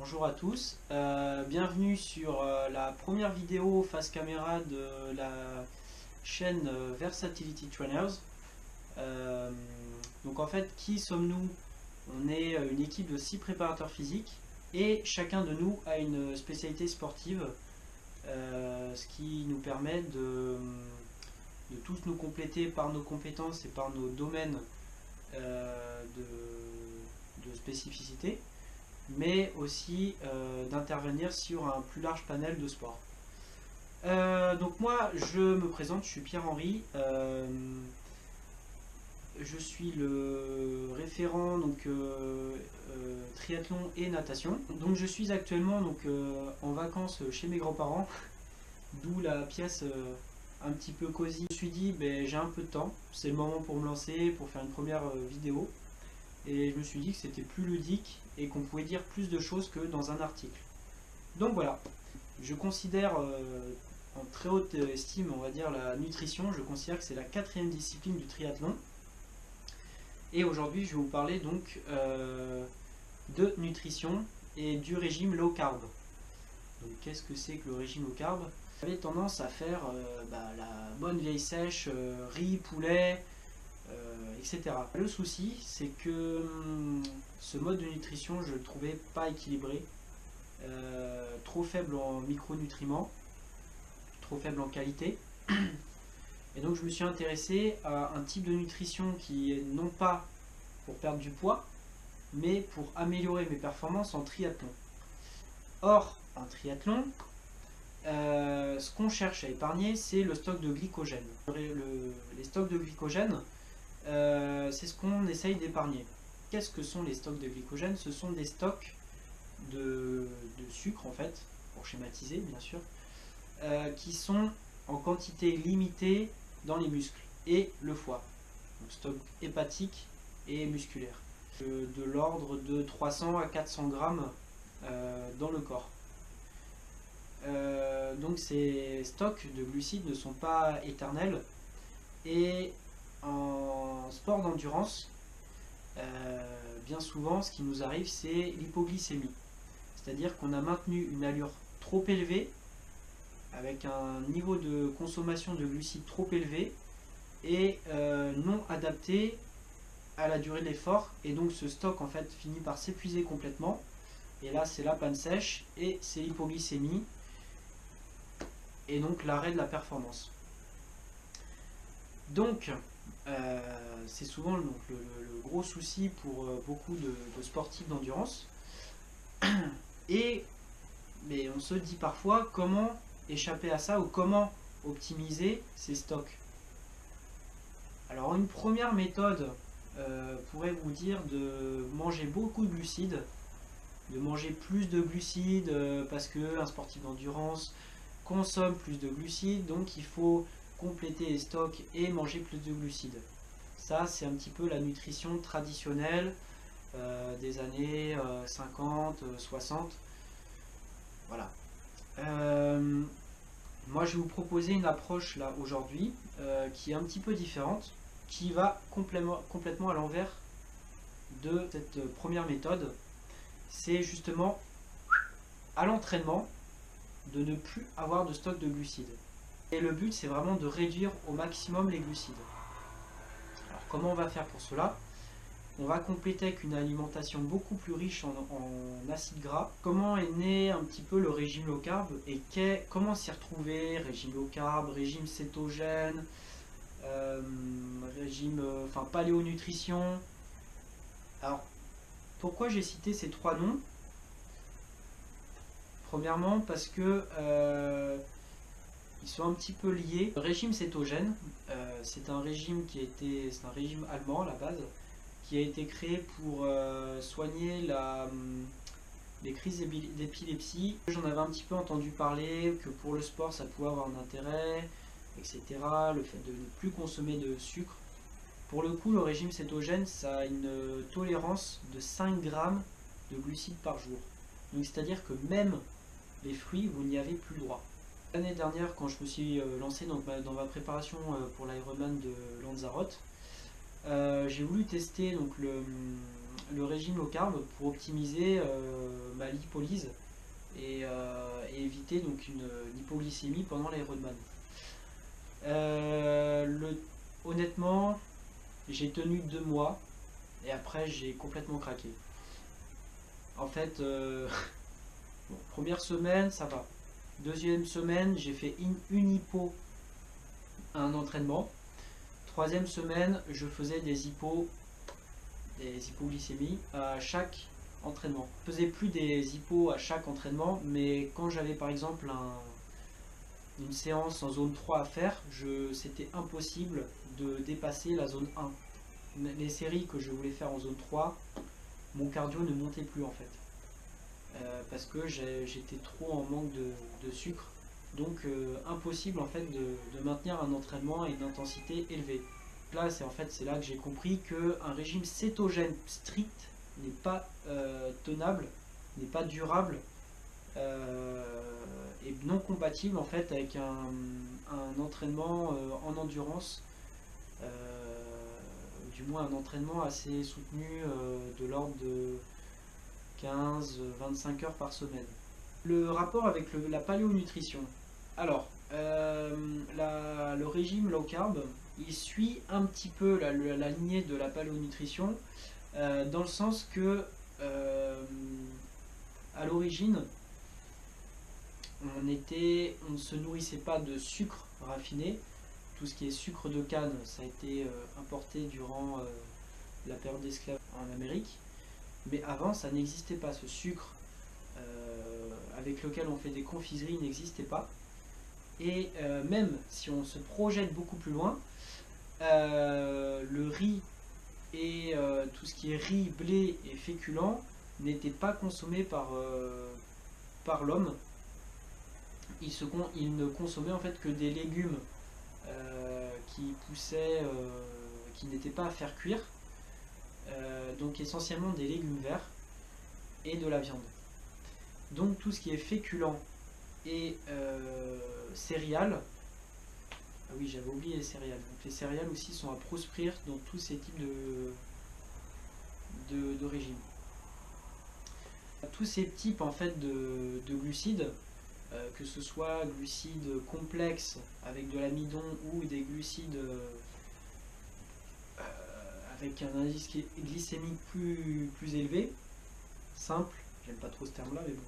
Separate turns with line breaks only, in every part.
Bonjour à tous, bienvenue sur la première vidéo face caméra de la chaîne Versatility Trainers. Donc en fait, qui sommes-nous? On est une équipe de 6 préparateurs physiques et chacun de nous a une spécialité sportive, ce qui nous permet de tous nous compléter par nos compétences et par nos domaines de spécificité, mais aussi d'intervenir sur un plus large panel de sports. Donc moi, je me présente, je suis Pierre-Henri, je suis le référent triathlon et natation. Donc je suis actuellement en vacances chez mes grands-parents, d'où la pièce un petit peu cosy. Je me suis dit, j'ai un peu de temps, c'est le moment pour me lancer, pour faire une première vidéo. Et je me suis dit que c'était plus ludique et qu'on pouvait dire plus de choses que dans un article. Donc voilà, je considère en très haute estime, on va dire, la nutrition. Je considère que c'est la 4e discipline du triathlon. Et aujourd'hui, je vais vous parler donc de nutrition et du régime low carb. Donc qu'est-ce que c'est que le régime low carb? J'avais tendance à faire la bonne vieille sèche, riz, poulet, etc. Le souci, c'est que ce mode de nutrition, je le trouvais pas équilibré, trop faible en micronutriments, trop faible en qualité. Et donc je me suis intéressé à un type de nutrition qui est non pas pour perdre du poids, mais pour améliorer mes performances en triathlon. Or, en triathlon, ce qu'on cherche à épargner, c'est le stock de glycogène. Les stocks de glycogène, c'est ce qu'on essaye d'épargner. Qu'est-ce que sont les stocks de glycogène? Ce sont des stocks de sucre, en fait, pour schématiser bien sûr, qui sont en quantité limitée dans les muscles et le foie. Donc stock hépatique et musculaire. De l'ordre de 300 à 400 grammes dans le corps. Donc ces stocks de glucides ne sont pas éternels et en sport d'endurance, bien souvent ce qui nous arrive, c'est l'hypoglycémie. C'est-à-dire qu'on a maintenu une allure trop élevée avec un niveau de consommation de glucides trop élevé et non adapté à la durée de l'effort, et donc ce stock en fait finit par s'épuiser complètement, et là c'est la panne sèche et c'est l'hypoglycémie et donc l'arrêt de la performance. Donc c'est souvent le gros souci pour beaucoup de sportifs d'endurance. Mais on se dit parfois comment échapper à ça ou comment optimiser ces stocks. Alors une première méthode pourrait vous dire de manger beaucoup de glucides, de manger plus de glucides parce qu'un sportif d'endurance consomme plus de glucides, donc il faut compléter les stocks et manger plus de glucides. Ça, c'est un petit peu la nutrition traditionnelle des années 50, 60. Voilà. Moi, je vais vous proposer une approche là aujourd'hui qui est un petit peu différente, qui va complètement à l'envers de cette première méthode. C'est justement à l'entraînement de ne plus avoir de stock de glucides. Et le but, c'est vraiment de réduire au maximum les glucides. Alors comment on va faire pour cela? On va compléter avec une alimentation beaucoup plus riche en acides gras. Comment est né un petit peu le régime low carb et comment s'y retrouver? Régime low carb, régime cétogène, régime paléonutrition. Alors pourquoi j'ai cité ces trois noms? Premièrement parce que ils sont un petit peu liés. Le régime cétogène, c'est un régime c'est un régime allemand à la base, qui a été créé pour soigner les crises d'épilepsie. J'en avais un petit peu entendu parler, que pour le sport ça pouvait avoir un intérêt, etc. Le fait de ne plus consommer de sucre. Pour le coup, le régime cétogène, ça a une tolérance de 5 grammes de glucides par jour. Donc c'est-à-dire que même les fruits, vous n'y avez plus le droit. L'année dernière, quand je me suis lancé dans ma préparation pour l'Ironman de Lanzarote, j'ai voulu tester donc le régime low carb pour optimiser ma lipolyse et éviter donc une hypoglycémie pendant l'Ironman. Honnêtement, j'ai tenu 2 mois et après j'ai complètement craqué. En fait, bon, première semaine ça va. Deuxième semaine, j'ai fait une hypo à un entraînement. Troisième semaine, je faisais des hypoglycémies à chaque entraînement. Je faisais plus des hypos à chaque entraînement, mais quand j'avais par exemple une séance en zone 3 à faire, c'était impossible de dépasser la zone 1. Les séries que je voulais faire en zone 3, mon cardio ne montait plus en fait. Parce que j'étais trop en manque de sucre. Donc impossible en fait de maintenir un entraînement et une intensité élevée. Là, c'est là que j'ai compris qu'un régime cétogène strict n'est pas tenable, n'est pas durable et non compatible en fait avec un entraînement en endurance, du moins un entraînement assez soutenu de l'ordre de 15-25 heures par semaine. Le rapport avec la paléonutrition. Alors, le régime low carb, il suit un petit peu la lignée de la paléonutrition, dans le sens que, à l'origine, on ne se nourrissait pas de sucre raffiné. Tout ce qui est sucre de canne, ça a été importé durant la période d'esclavage en Amérique. Mais avant, ça n'existait pas. Ce sucre avec lequel on fait des confiseries n'existait pas. Et même si on se projette beaucoup plus loin, le riz et tout ce qui est riz, blé et féculent n'était pas consommé par l'homme. Il ne consommait en fait que des légumes qui poussaient, qui n'étaient pas à faire cuire, donc essentiellement des légumes verts et de la viande. Donc tout ce qui est féculent et céréales, ah oui j'avais oublié les céréales, donc les céréales aussi sont à proscrire dans tous ces types de régimes. Tous ces types en fait de glucides, que ce soit glucides complexes avec de l'amidon ou des glucides avec un indice glycémique plus élevé, simple, j'aime pas trop ce terme là mais bon.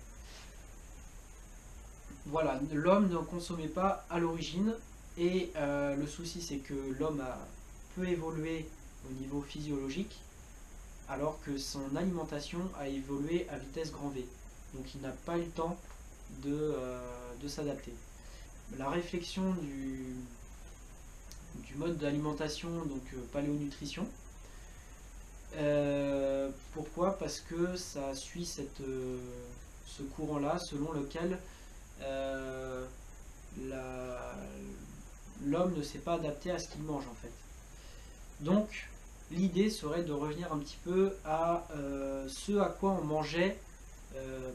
Voilà, l'homme ne consommait pas à l'origine et le souci c'est que l'homme a peu évolué au niveau physiologique alors que son alimentation a évolué à vitesse grand V. Donc il n'a pas eu le temps de s'adapter. La réflexion du mode d'alimentation, donc paléonutrition. Pourquoi? Parce que ça suit ce courant-là selon lequel l'homme ne s'est pas adapté à ce qu'il mange en fait. Donc l'idée serait de revenir un petit peu à ce à quoi on mangeait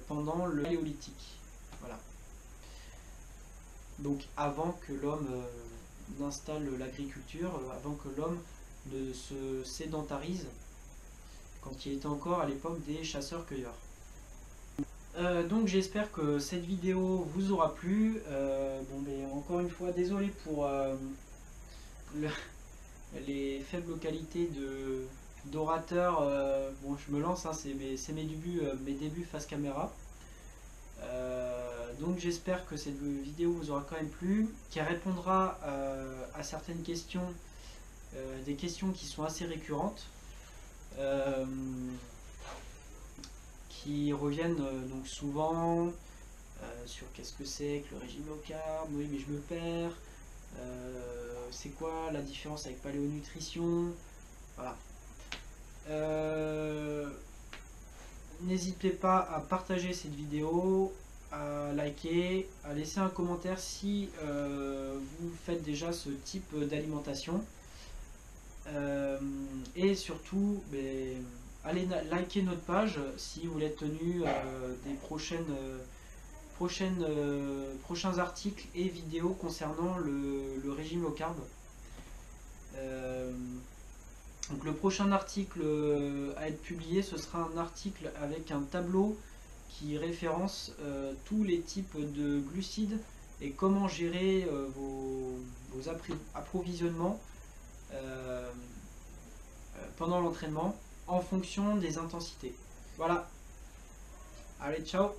pendant le paléolithique. Voilà. Donc avant que l'homme n'installe l'agriculture, avant que l'homme ne se sédentarise, quand il était encore à l'époque des chasseurs-cueilleurs. Donc j'espère que cette vidéo vous aura plu. Bon, mais encore une fois, désolé pour les faibles qualités d'orateur. Bon, je me lance, hein, c'est mes débuts face caméra. Donc j'espère que cette vidéo vous aura quand même plu, qui répondra à certaines questions, des questions qui sont assez récurrentes, qui reviennent donc souvent sur qu'est-ce que c'est que le régime low carb, oui mais je me perds, c'est quoi la différence avec paléonutrition, voilà. N'hésitez pas à partager cette vidéo, à liker, à laisser un commentaire si vous faites déjà ce type d'alimentation. Et surtout, allez liker notre page si vous êtes tenu des prochains articles et vidéos concernant le régime low carb. Donc le prochain article à être publié, ce sera un article avec un tableau qui référence tous les types de glucides et comment gérer vos approvisionnements pendant l'entraînement en fonction des intensités. Voilà, allez ciao.